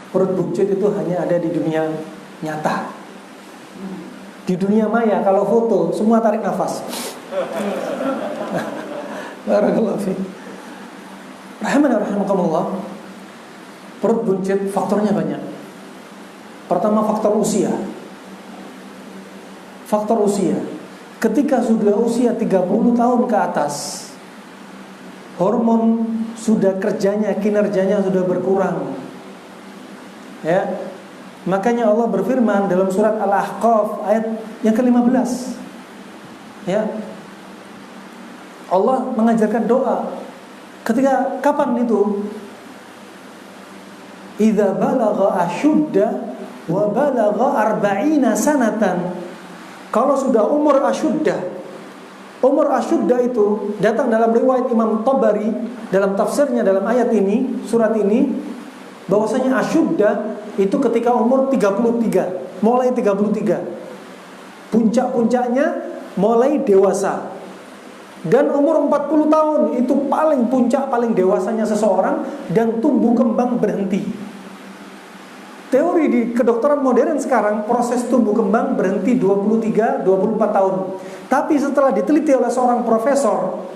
Perut buncit itu hanya ada di dunia nyata. Di dunia maya kalau foto semua tarik nafas. Barakallahu fiik. Rahimana rahimakumullah. Perut buncit faktornya banyak. Pertama faktor usia. Faktor usia. Ketika sudah usia 30 tahun ke atas, hormon sudah kerjanya, kinerjanya sudah berkurang. Ya. Makanya Allah berfirman dalam surat Al-Ahqaf ayat yang ke-15. Ya. Allah mengajarkan doa. Ketika kapan itu? Idza balagha ashudda wa balagha arba'ina sanatan. Kalau sudah umur asyudda. Umur asyudda itu datang dalam riwayat Imam Tabari dalam tafsirnya dalam ayat ini, surat ini, bahwasanya asyudda itu ketika umur 33, mulai 33. Puncak-puncaknya mulai dewasa. Dan umur 40 tahun itu paling puncak, paling dewasanya seseorang, dan tumbuh kembang berhenti. Teori di kedokteran modern sekarang, proses tumbuh kembang berhenti 23-24 tahun. Tapi setelah diteliti oleh seorang profesor,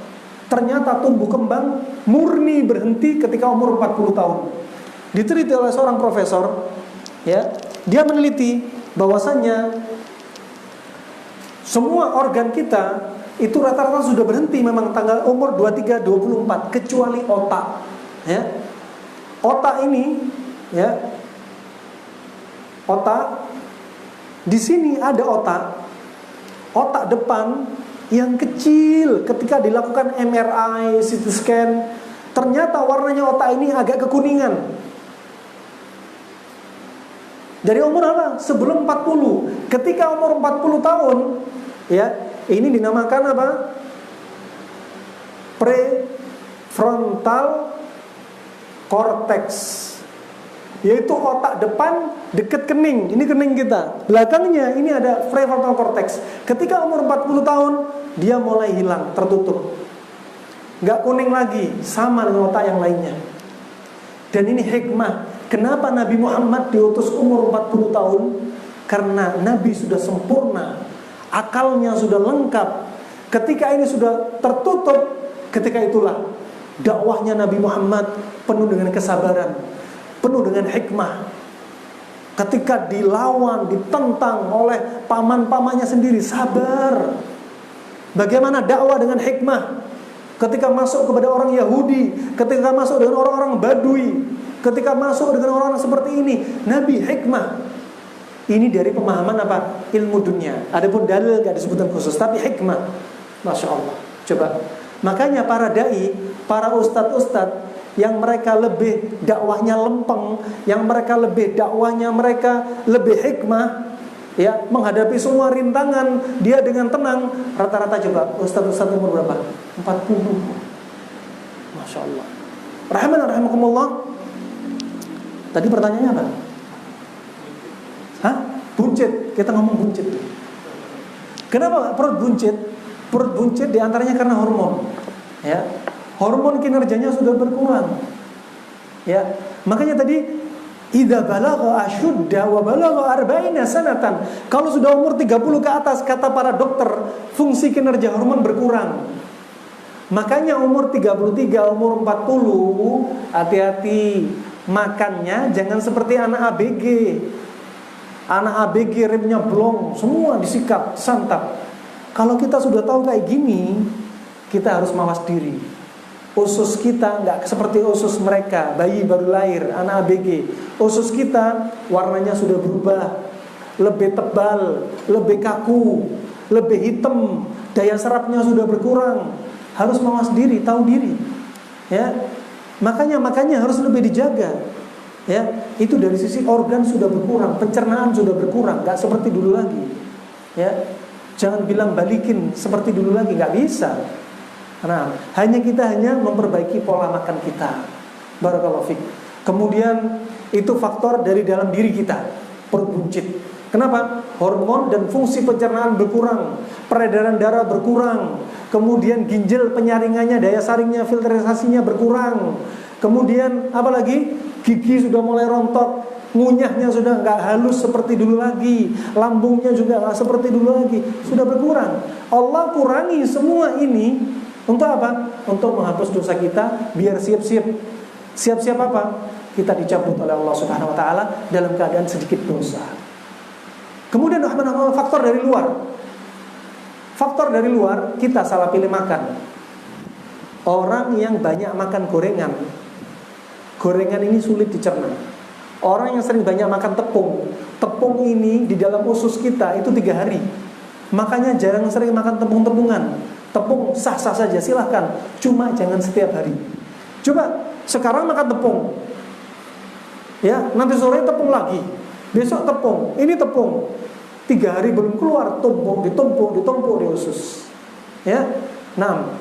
ternyata tumbuh kembang murni berhenti ketika umur 40 tahun. Diteliti oleh seorang profesor, ya, dia meneliti bahwasannya semua organ kita itu rata-rata sudah berhenti memang tanggal umur 23-24 kecuali otak, ya. Otak ini, ya. Otak di sini ada otak depan yang kecil. Ketika dilakukan MRI, CT scan, ternyata warnanya otak ini agak kekuningan. Dari umur apa? Sebelum 40. Ketika umur 40 tahun, ya, ini dinamakan apa? Prefrontal cortex, yaitu otak depan dekat kening. Ini kening kita. Belakangnya ini ada prefrontal cortex. Ketika umur 40 tahun, dia mulai hilang, tertutup. Gak kuning lagi, sama dengan otak yang lainnya. Dan ini hikmah. Kenapa Nabi Muhammad diutus umur 40 tahun? Karena Nabi sudah sempurna, akalnya sudah lengkap. Ketika ini sudah tertutup, ketika itulah dakwahnya Nabi Muhammad penuh dengan kesabaran, penuh dengan hikmah. Ketika dilawan, ditentang oleh paman-pamannya sendiri, sabar. Bagaimana dakwah dengan hikmah? Ketika masuk kepada orang Yahudi, ketika masuk dengan orang-orang Badui, ketika masuk dengan orang-orang seperti ini, Nabi hikmah. Ini dari pemahaman apa? Ilmu dunia. Adapun dalil gak disebutkan khusus, tapi hikmah. Masya Allah. Coba. Makanya para dai, para ustadz-ustadz yang mereka lebih dakwahnya lempeng, yang mereka lebih dakwahnya mereka lebih hikmah, ya, menghadapi semua rintangan dia dengan tenang. Rata-rata coba ustadz-ustadz umur berapa? 40. Masya Allah. Rahman rahimakumullah. Tadi pertanyaannya apa? Hah? Buncit. Kita ngomong buncit. Kenapa perut buncit? Perut buncit diantaranya karena hormon. Ya, hormon kinerjanya sudah berkurang. Ya, makanya tadi idza balagha ashudda wa balagha arba'ina sanatan. Kalau sudah umur 30 ke atas, kata para dokter, fungsi kinerja hormon berkurang. Makanya umur 33, umur 40, hati-hati. Makannya jangan seperti anak ABG. Anak ABG remnya blong, semua disikat, santap. Kalau kita sudah tahu kayak gini, kita harus mawas diri. Usus kita nggak seperti usus mereka, bayi baru lahir, anak ABG. Usus kita warnanya sudah berubah, lebih tebal, lebih kaku, lebih hitam, daya serapnya sudah berkurang. Harus mawas diri, tahu diri. Ya, makanya harus lebih dijaga. Ya, itu dari sisi organ sudah berkurang, pencernaan sudah berkurang, nggak seperti dulu lagi. Ya, jangan bilang balikin seperti dulu lagi, nggak bisa. Nah, kita hanya memperbaiki pola makan kita. Barakallahu fiik. Kemudian itu faktor dari dalam diri kita, perut buncit. Kenapa? Hormon dan fungsi pencernaan berkurang, peredaran darah berkurang, kemudian ginjal penyaringannya, daya saringnya, filterisasinya berkurang. Kemudian apalagi? Gigi sudah mulai rontok, ngunyahnya sudah nggak halus seperti dulu lagi, lambungnya juga nggak seperti dulu lagi, sudah berkurang. Allah kurangi semua ini untuk apa? Untuk menghapus dosa kita, biar siap-siap apa? Kita dicabut oleh Allah Subhanahu Wa Taala dalam keadaan sedikit dosa. Kemudian faktor dari luar. Faktor dari luar, kita salah pilih makan. Orang yang banyak makan gorengan ini sulit dicerna. Orang yang sering banyak makan tepung ini di dalam usus kita itu 3 hari. Makanya jarang sering makan tepung-tepungan. Tepung sah-sah saja, silahkan, cuma jangan setiap hari. Coba sekarang makan tepung, ya, nanti sore tepung lagi, besok tepung, ini tepung, 3 hari belum keluar, ditumpuk di usus, ya. Nah,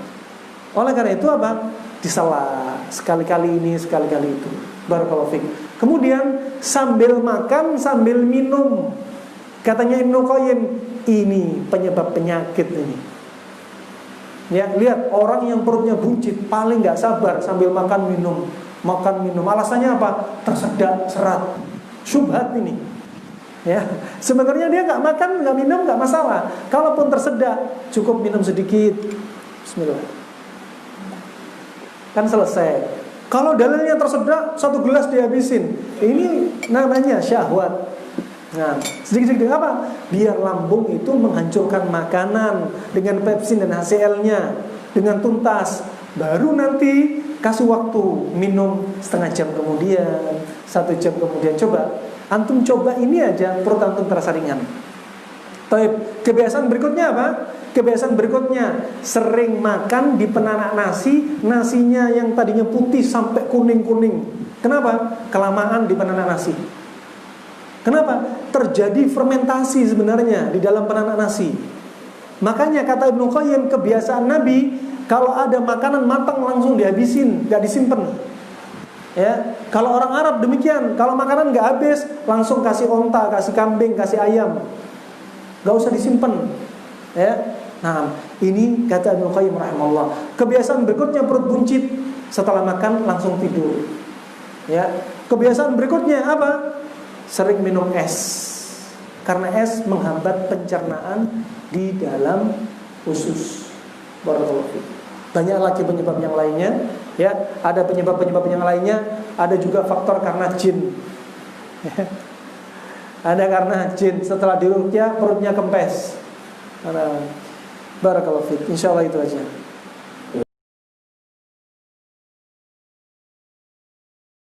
oleh karena itu apa? Disela sekali-kali ini, sekali-kali itu. Barakallahu fiik. Kemudian sambil makan, sambil minum. Katanya Ibnu Qayyim, ini penyebab penyakit ini. Ya, lihat orang yang perutnya buncit paling nggak sabar sambil makan minum. Alasannya apa? Tersedak serat. Syubhat ini. Ya, sebenarnya dia nggak makan, nggak minum nggak masalah. Kalaupun tersedak, cukup minum sedikit. Bismillah. Kan selesai. Kalau dalilnya tersedak, 1 gelas dihabisin. Ini namanya syahwat. Nah, sedikit-sedikit apa? Biar lambung itu menghancurkan makanan dengan pepsin dan HCl-nya dengan tuntas. Baru nanti kasih waktu minum setengah jam kemudian, 1 jam kemudian. Coba, antum coba ini aja, perut antum terasa ringan. Baik, kebiasaan berikutnya apa? Kebiasaan berikutnya, sering makan di penanak nasi, nasinya yang tadinya putih sampai kuning-kuning. Kenapa? Kelamaan di penanak nasi. Kenapa? Terjadi fermentasi sebenarnya di dalam penanak nasi. Makanya kata Ibnu Qayyim, kebiasaan Nabi kalau ada makanan matang langsung dihabisin, gak disimpan. Ya, kalau orang Arab demikian, kalau makanan gak habis langsung kasih onta, kasih kambing, kasih ayam, gak usah disimpan. Ya, nah ini kata Ibnu Qayyim rahimahullah. Kebiasaan berikutnya perut buncit, setelah makan langsung tidur. Ya, kebiasaan berikutnya apa? Sering minum es, karena es menghambat pencernaan di dalam usus. Barakallahu fiik. Banyak lagi penyebab yang lainnya, ya. Ada penyebab-penyebab yang lainnya. Ada juga faktor karena jin. Ada karena jin. Setelah diruqyah perutnya kempes. Barakallahu fiik. Insyaallah itu aja.